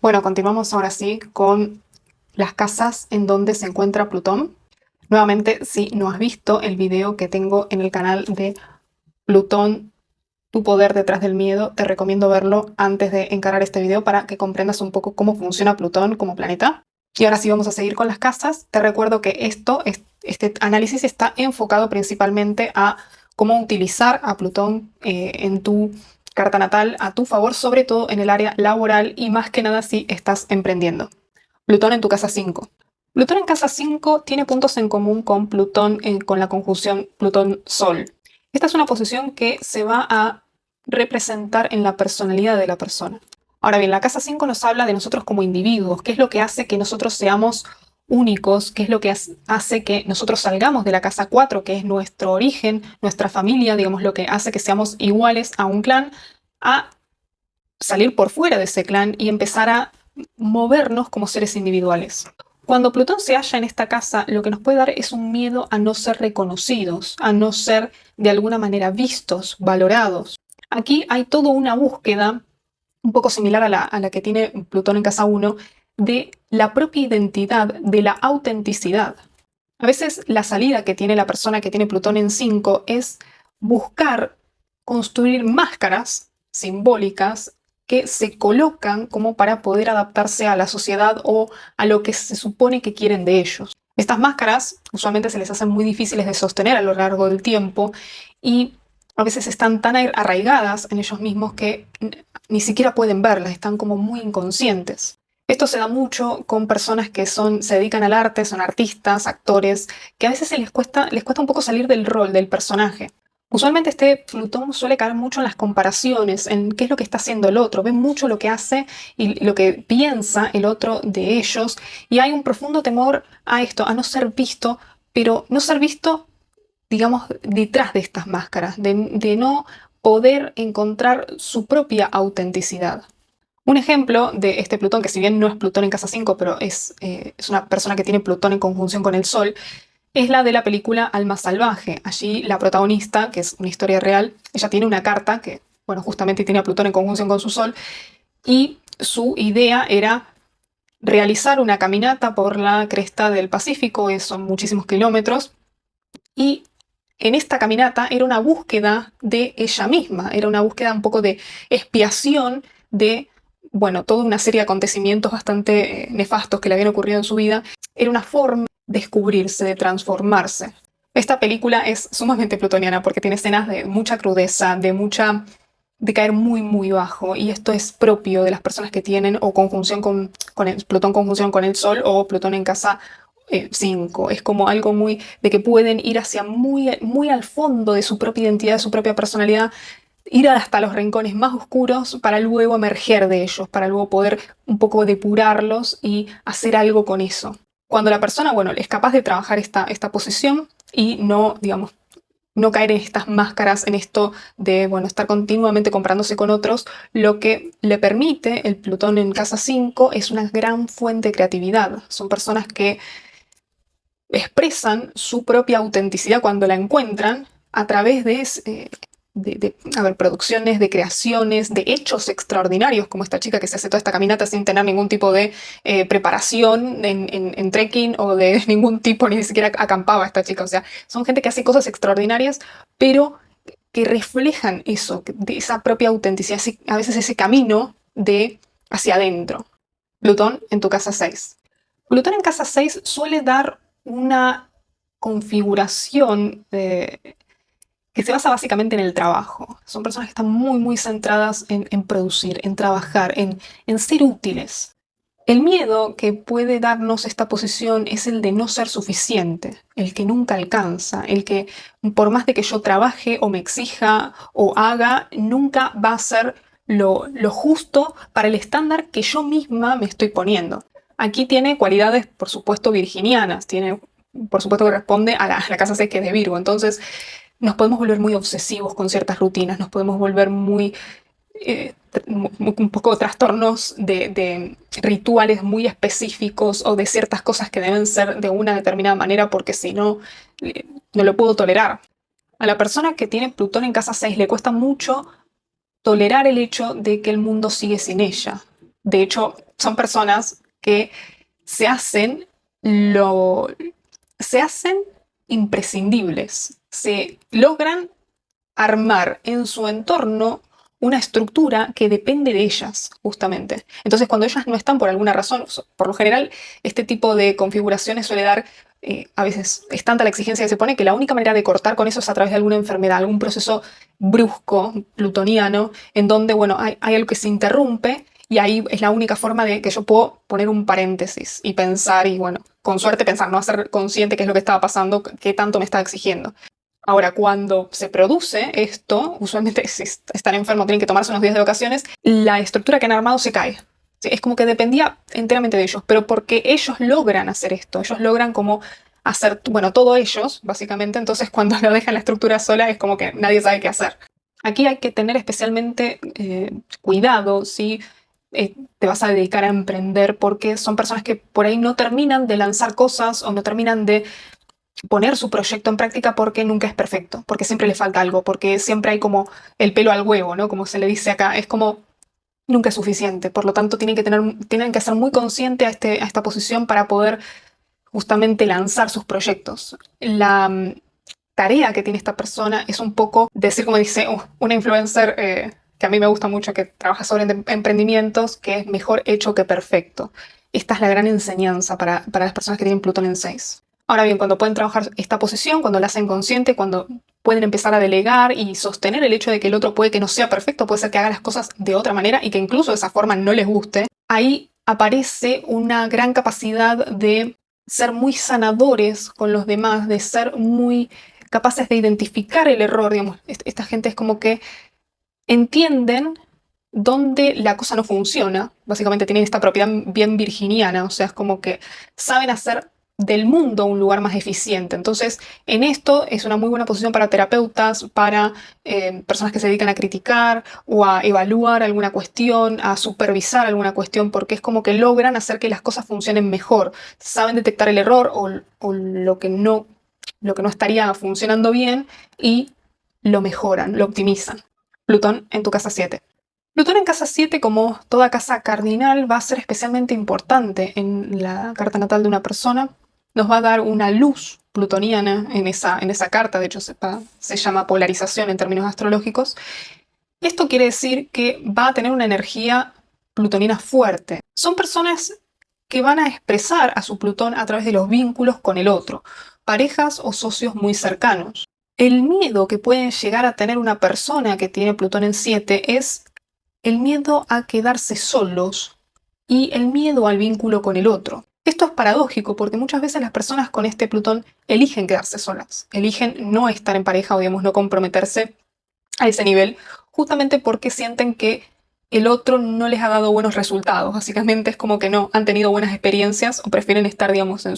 Bueno, continuamos ahora sí con las casas en donde se encuentra Plutón. Nuevamente, si no has visto el video que tengo en el canal de Plutón, tu poder detrás del miedo, te recomiendo verlo antes de encarar este video para que comprendas un poco cómo funciona Plutón como planeta. Y ahora sí vamos a seguir con las casas. Te recuerdo que este análisis está enfocado principalmente a cómo utilizar a Plutón en tu carta natal a tu favor, sobre todo en el área laboral y más que nada si estás emprendiendo. Plutón en tu casa 5. Plutón en casa 5 tiene puntos en común con Plutón, con la conjunción Plutón-Sol. Esta es una posición que se va a representar en la personalidad de la persona. Ahora bien, la casa 5 nos habla de nosotros como individuos, qué es lo que hace que nosotros seamos únicos, qué es lo que hace que nosotros salgamos de la casa 4, que es nuestro origen, nuestra familia, digamos, lo que hace que seamos iguales a un clan, a salir por fuera de ese clan y empezar a movernos como seres individuales. Cuando Plutón se halla en esta casa, lo que nos puede dar es un miedo a no ser reconocidos, a no ser de alguna manera vistos, valorados. Aquí hay toda una búsqueda, un poco similar a la que tiene Plutón en casa 1, de la propia identidad, de la autenticidad. A veces la salida que tiene la persona que tiene Plutón en 5 es buscar construir máscaras simbólicas que se colocan como para poder adaptarse a la sociedad o a lo que se supone que quieren de ellos. Estas máscaras usualmente se les hacen muy difíciles de sostener a lo largo del tiempo y a veces están tan arraigadas en ellos mismos que ni siquiera pueden verlas, están como muy inconscientes. Esto se da mucho con personas que se dedican al arte, son artistas, actores, que a veces les cuesta un poco salir del rol, del personaje. Usualmente este Plutón suele caer mucho en las comparaciones, en qué es lo que está haciendo el otro, ven mucho lo que hace y lo que piensa el otro de ellos, y hay un profundo temor a esto, a no ser visto, pero no ser visto, digamos, detrás de estas máscaras, de no poder encontrar su propia autenticidad. Un ejemplo de este Plutón, que si bien no es Plutón en casa 5, pero es una persona que tiene Plutón en conjunción con el Sol, es la de la película Alma Salvaje. Allí la protagonista, que es una historia real, ella tiene una carta que, bueno, justamente tiene a Plutón en conjunción con su Sol, y su idea era realizar una caminata por la cresta del Pacífico, son muchísimos kilómetros, y en esta caminata era una búsqueda de ella misma, era una búsqueda un poco de expiación de, bueno, toda una serie de acontecimientos bastante nefastos que le habían ocurrido en su vida. Era una forma de descubrirse, de transformarse. Esta película es sumamente plutoniana porque tiene escenas de mucha crudeza, de caer muy, muy bajo, y esto es propio de las personas que tienen o conjunción con el Plutón conjunción con el Sol o Plutón en casa 5. Es como algo muy de que pueden ir hacia muy, muy al fondo de su propia identidad, de su propia personalidad, ir hasta los rincones más oscuros para luego emerger de ellos, para luego poder un poco depurarlos y hacer algo con eso. Cuando la persona, bueno, es capaz de trabajar esta posición y no, digamos, no caer en estas máscaras, en esto de, bueno, estar continuamente comparándose con otros, lo que le permite el Plutón en casa 5 es una gran fuente de creatividad. Son personas que expresan su propia autenticidad cuando la encuentran a través de producciones, de creaciones, de hechos extraordinarios, como esta chica que se hace toda esta caminata sin tener ningún tipo de preparación en trekking o de ningún tipo, ni siquiera acampaba esta chica. O sea, son gente que hace cosas extraordinarias, pero que reflejan eso, de esa propia autenticidad, a veces ese camino de hacia adentro. Plutón en tu casa 6. Plutón en casa 6 suele dar una configuración que se basa básicamente en el trabajo. Son personas que están muy, muy centradas en producir, en trabajar, en ser útiles. El miedo que puede darnos esta posición es el de no ser suficiente, el que nunca alcanza, el que por más de que yo trabaje o me exija o haga, nunca va a ser lo justo para el estándar que yo misma me estoy poniendo. Aquí tiene cualidades, por supuesto, virginianas, tiene, por supuesto, que responde a la casa 6 que es de Virgo. Entonces, nos podemos volver muy obsesivos con ciertas rutinas, nos podemos volver muy un poco trastornos de rituales muy específicos o de ciertas cosas que deben ser de una determinada manera porque si no, no lo puedo tolerar. A la persona que tiene Plutón en casa 6 le cuesta mucho tolerar el hecho de que el mundo sigue sin ella. De hecho, son personas que se hacen lo... se hacen imprescindibles. Se logran armar en su entorno una estructura que depende de ellas, justamente. Entonces, cuando ellas no están por alguna razón, por lo general, este tipo de configuraciones suele dar, a veces es tanta la exigencia que se pone que la única manera de cortar con eso es a través de alguna enfermedad, algún proceso brusco, plutoniano, en donde, bueno, hay algo que se interrumpe y ahí es la única forma de que yo puedo poner un paréntesis y pensar y, bueno, con suerte pensar, no hacer consciente qué es lo que estaba pasando, qué tanto me estaba exigiendo. Ahora, cuando se produce esto, usualmente si están enfermos, tienen que tomarse unos días de vacaciones, la estructura que han armado se cae. ¿Sí? Es como que dependía enteramente de ellos, pero porque ellos logran hacer esto, ellos logran como hacer, bueno, todo ellos, básicamente, entonces cuando lo dejan la estructura sola es como que nadie sabe qué hacer. Aquí hay que tener especialmente cuidado si te vas a dedicar a emprender, porque son personas que por ahí no terminan de lanzar cosas o no terminan de poner su proyecto en práctica porque nunca es perfecto, porque siempre le falta algo, porque siempre hay como el pelo al huevo, ¿no? Como se le dice acá, es como nunca es suficiente, por lo tanto tienen que ser muy conscientes a esta posición para poder justamente lanzar sus proyectos. La tarea que tiene esta persona es un poco decir, como dice una influencer que a mí me gusta mucho, que trabaja sobre emprendimientos, que es mejor hecho que perfecto. Esta es la gran enseñanza para las personas que tienen Plutón en 6. Ahora bien, cuando pueden trabajar esta posición, cuando la hacen consciente, cuando pueden empezar a delegar y sostener el hecho de que el otro puede que no sea perfecto, puede ser que haga las cosas de otra manera y que incluso de esa forma no les guste, ahí aparece una gran capacidad de ser muy sanadores con los demás, de ser muy capaces de identificar el error, digamos. Esta gente es como que entienden dónde la cosa no funciona. Básicamente tienen esta propiedad bien virginiana, o sea, es como que saben hacer del mundo un lugar más eficiente. Entonces, en esto es una muy buena posición para terapeutas, para personas que se dedican a criticar o a evaluar alguna cuestión, a supervisar alguna cuestión, porque es como que logran hacer que las cosas funcionen mejor. Saben detectar el error o lo que no estaría funcionando bien y lo mejoran, lo optimizan. Plutón en tu casa 7. Plutón en casa 7, como toda casa cardinal, va a ser especialmente importante en la carta natal de una persona. Nos va a dar una luz plutoniana en esa carta, de hecho se llama polarización en términos astrológicos. Esto quiere decir que va a tener una energía plutoniana fuerte. Son personas que van a expresar a su Plutón a través de los vínculos con el otro, parejas o socios muy cercanos. El miedo que puede llegar a tener una persona que tiene Plutón en 7 es el miedo a quedarse solos y el miedo al vínculo con el otro. Esto es paradójico porque muchas veces las personas con este Plutón eligen quedarse solas, eligen no estar en pareja o, digamos, no comprometerse a ese nivel, justamente porque sienten que el otro no les ha dado buenos resultados. Básicamente es como que no han tenido buenas experiencias o prefieren estar, digamos, en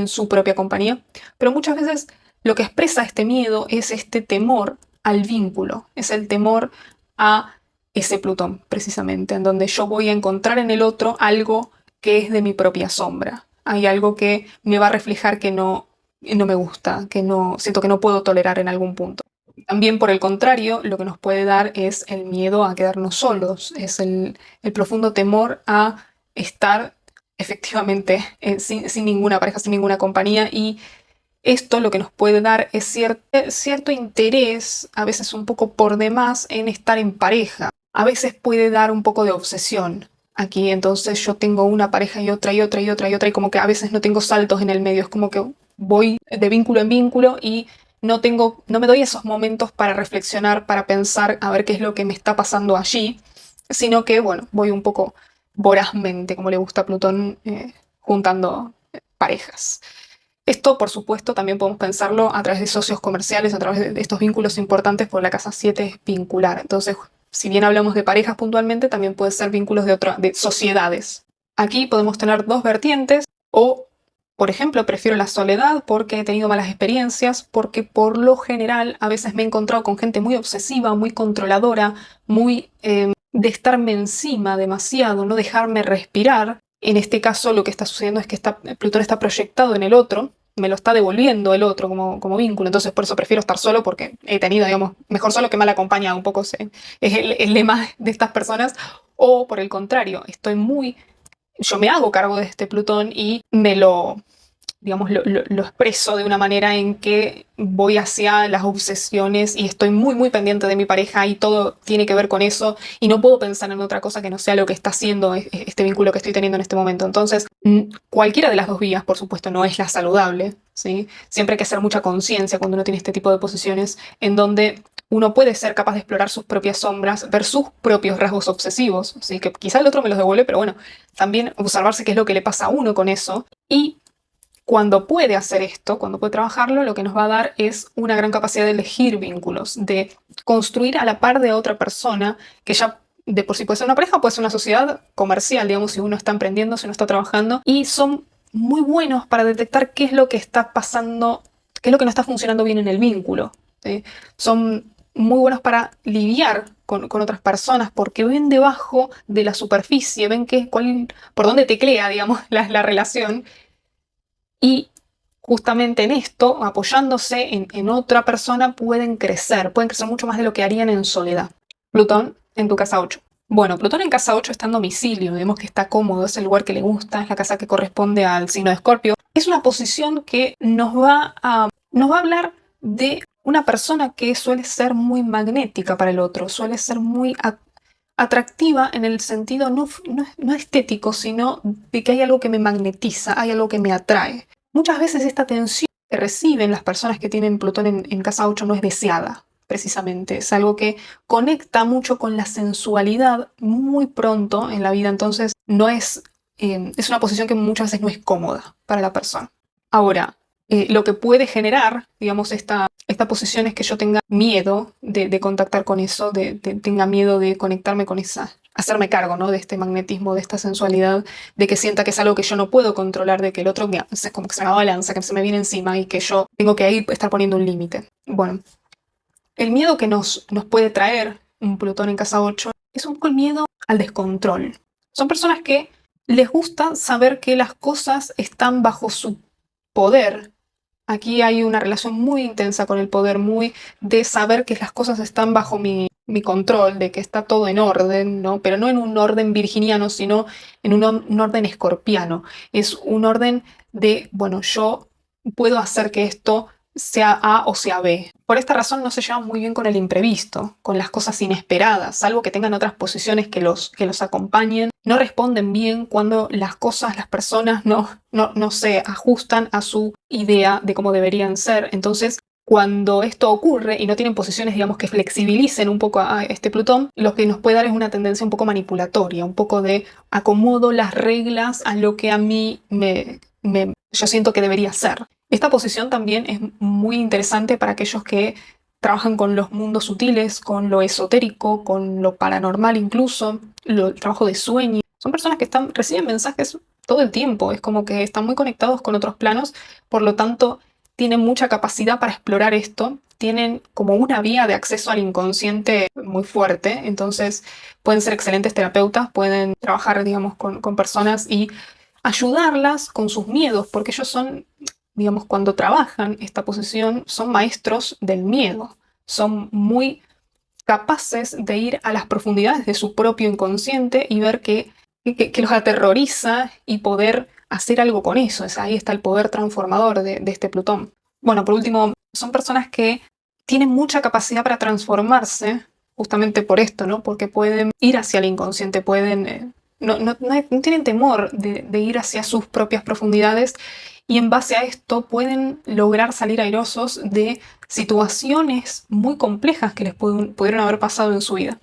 su propia compañía. Pero muchas veces lo que expresa este miedo es este temor al vínculo, es el temor a ese Plutón, precisamente, en donde yo voy a encontrar en el otro algo que es de mi propia sombra. Hay algo que me va a reflejar que no me gusta, que no siento que no puedo tolerar en algún punto. También, por el contrario, lo que nos puede dar es el miedo a quedarnos solos, es el profundo temor a estar efectivamente sin ninguna pareja, sin ninguna compañía, y esto lo que nos puede dar es cierto interés, a veces un poco por demás, en estar en pareja. A veces puede dar un poco de obsesión. Aquí entonces yo tengo una pareja y otra y otra y otra y otra, y como que a veces no tengo saltos en el medio, es como que voy de vínculo en vínculo y no me doy esos momentos para reflexionar, para pensar a ver qué es lo que me está pasando allí, sino que, bueno, voy un poco vorazmente, como le gusta a Plutón, juntando parejas. Esto, por supuesto, también podemos pensarlo a través de socios comerciales, a través de estos vínculos importantes, porque la casa 7 es vincular. Entonces, si bien hablamos de parejas puntualmente, también puede ser vínculos de sociedades. Aquí podemos tener dos vertientes, o, por ejemplo, prefiero la soledad porque he tenido malas experiencias, porque por lo general a veces me he encontrado con gente muy obsesiva, muy controladora, muy de estarme encima demasiado, no dejarme respirar. En este caso lo que está sucediendo es que Plutón está proyectado en el otro, me lo está devolviendo el otro como vínculo, entonces por eso prefiero estar solo porque he tenido, digamos, mejor solo que mal acompañado, un poco es el lema de estas personas, o por el contrario, estoy muy yo me hago cargo de este Plutón y me lo, digamos, lo expreso de una manera en que voy hacia las obsesiones y estoy muy, muy pendiente de mi pareja y todo tiene que ver con eso y no puedo pensar en otra cosa que no sea lo que está haciendo este vínculo que estoy teniendo en este momento. Entonces, cualquiera de las dos vías, por supuesto, no es la saludable, ¿sí? Siempre hay que hacer mucha conciencia cuando uno tiene este tipo de posiciones en donde uno puede ser capaz de explorar sus propias sombras, ver sus propios rasgos obsesivos, ¿sí? Que quizá el otro me los devuelve, pero bueno, también observarse qué es lo que le pasa a uno con eso. Y cuando puede hacer esto, cuando puede trabajarlo, lo que nos va a dar es una gran capacidad de elegir vínculos, de construir a la par de otra persona, que ya de por sí puede ser una pareja, puede ser una sociedad comercial, digamos, si uno está emprendiendo, si uno está trabajando, y son muy buenos para detectar qué es lo que está pasando, qué es lo que no está funcionando bien en el vínculo, ¿sí? Son muy buenos para lidiar con otras personas porque ven debajo de la superficie, ven por dónde teclea, digamos, la relación y justamente en esto, apoyándose en otra persona, pueden crecer mucho más de lo que harían en soledad. Plutón en tu casa 8. Bueno, Plutón en casa 8 está en domicilio, vemos que está cómodo, es el lugar que le gusta, es la casa que corresponde al signo de Escorpio. Es una posición que nos va a hablar de una persona que suele ser muy magnética para el otro, suele ser muy atractiva en el sentido no estético, sino de que hay algo que me magnetiza, hay algo que me atrae. Muchas veces esta tensión que reciben las personas que tienen Plutón en casa 8 no es deseada, precisamente. Es algo que conecta mucho con la sensualidad muy pronto en la vida, entonces es una posición que muchas veces no es cómoda para la persona. Ahora, lo que puede generar, digamos, esta posición es que yo tenga miedo de contactar con eso, tenga miedo de conectarme con hacerme cargo, ¿no? De este magnetismo, de esta sensualidad, de que sienta que es algo que yo no puedo controlar, de que el otro como que se me abalanza, que se me viene encima y que yo tengo que ahí estar poniendo un límite. Bueno, el miedo que nos puede traer un Plutón en casa 8 es un poco el miedo al descontrol. Son personas que les gusta saber que las cosas están bajo su poder. Aquí hay una relación muy intensa con el poder, muy de saber que las cosas están bajo mi control, de que está todo en orden, ¿no? Pero no en un orden virginiano, sino en un orden escorpiano. Es un orden de, bueno, yo puedo hacer que esto sea A o sea B. Por esta razón no se llevan muy bien con el imprevisto, con las cosas inesperadas, salvo que tengan otras posiciones que los acompañen. No responden bien cuando las cosas, las personas no se ajustan a su idea de cómo deberían ser. Entonces, cuando esto ocurre y no tienen posiciones, digamos, que flexibilicen un poco a este Plutón, lo que nos puede dar es una tendencia un poco manipulatoria, un poco de acomodo las reglas a lo que a mí yo siento que debería ser. Esta posición también es muy interesante para aquellos que trabajan con los mundos sutiles, con lo esotérico, con lo paranormal incluso, el trabajo de sueño. Son personas que reciben mensajes todo el tiempo, es como que están muy conectados con otros planos, por lo tanto tienen mucha capacidad para explorar esto, tienen como una vía de acceso al inconsciente muy fuerte, entonces pueden ser excelentes terapeutas, pueden trabajar, digamos, con personas y ayudarlas con sus miedos, porque ellos son, digamos, cuando trabajan esta posición, son maestros del miedo, son muy capaces de ir a las profundidades de su propio inconsciente y ver que los aterroriza y poder hacer algo con eso. Ahí está el poder transformador de este Plutón. Bueno, por último, son personas que tienen mucha capacidad para transformarse justamente por esto, ¿no? Porque pueden ir hacia el inconsciente, pueden... no tienen temor de ir hacia sus propias profundidades y en base a esto pueden lograr salir airosos de situaciones muy complejas que les pudieron haber pasado en su vida.